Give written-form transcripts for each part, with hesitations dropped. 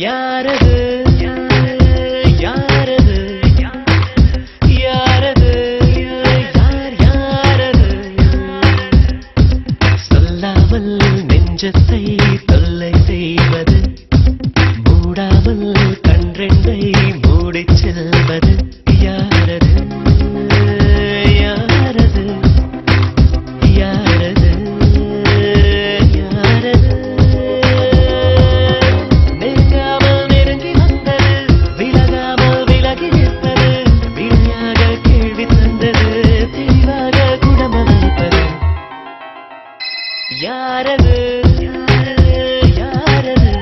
யாரது யாரது யாரது யார் யாரது சொல்லாமல் நெஞ்சத்தை தொல்லை செய்வது மூடாமல் கன்றெண்டை மூடிச் செல்வது யாரது யாரது யாரது யாரது யாரது யாரது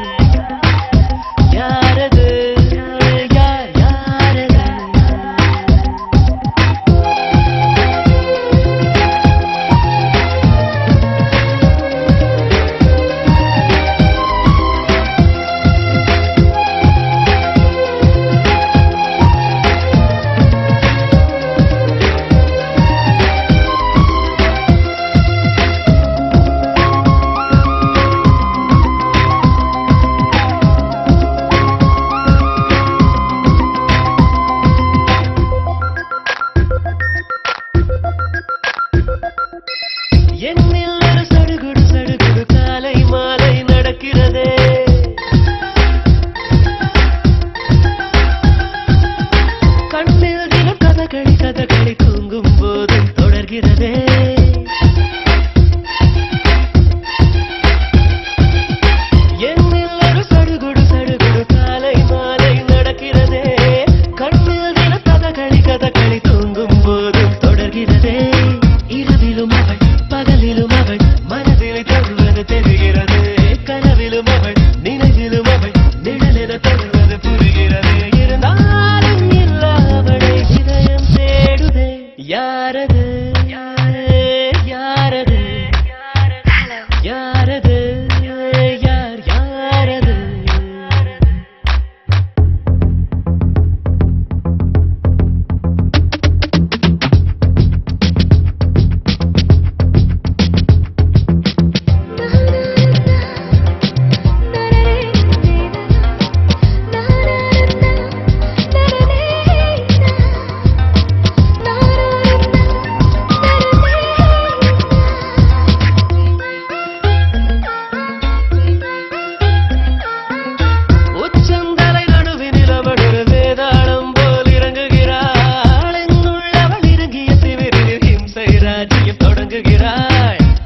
யாரது யார் யாரது என்னில் ஒரு சடுகுடு சடுகுடு காலை மாலை நடக்கிறதே கண்ணில் தினம் கதகளி கதகளி தூங்கும் போதும் தொடர்கிறதே என்னில் ஒரு சடுகுடு சடுகுடு காலை மாலை நடக்கிறதே கண்ணில் தினம் கதகளி கதகளி தூங்கும் போதும் தொடர்கிறதே இரவிலும் அவள் பகலிலும் அவள் மனதில் தருவது தெரிகிறது கனவிலும் அவள் நினைவிலும் அவள் நிழலென தருவது புரிகிறது இருந்தாலும் இல்லாமலே இதயம் தேடுதே யாரது யாரது யாரது யார் யாரது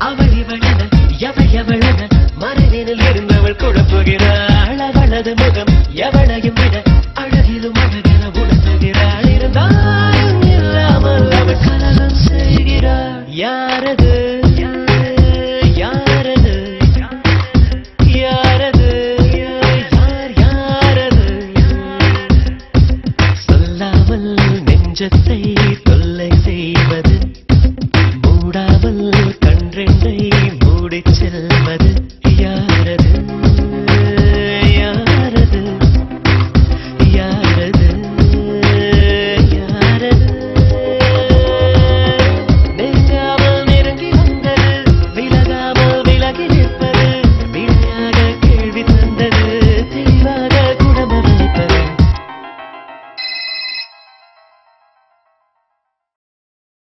அவள் இவளென எவள் எவளென மனதினில் இருந்தவள் குழப்புகிறாள் அவளது முகம் எவளையும் விட அழகிலும் அழகென உணர்த்துகிறாள் இருந்தாலும் இல்லாமல் அவள் கலகம் செய்கிறாள் யாரது யாரது யாரது யார் யாரது சொல்லாமல் நெஞ்சத்தை தொல்லை செய்வது மூடாமல் கன்றெண்டை மூடிச் செல்வது யாரது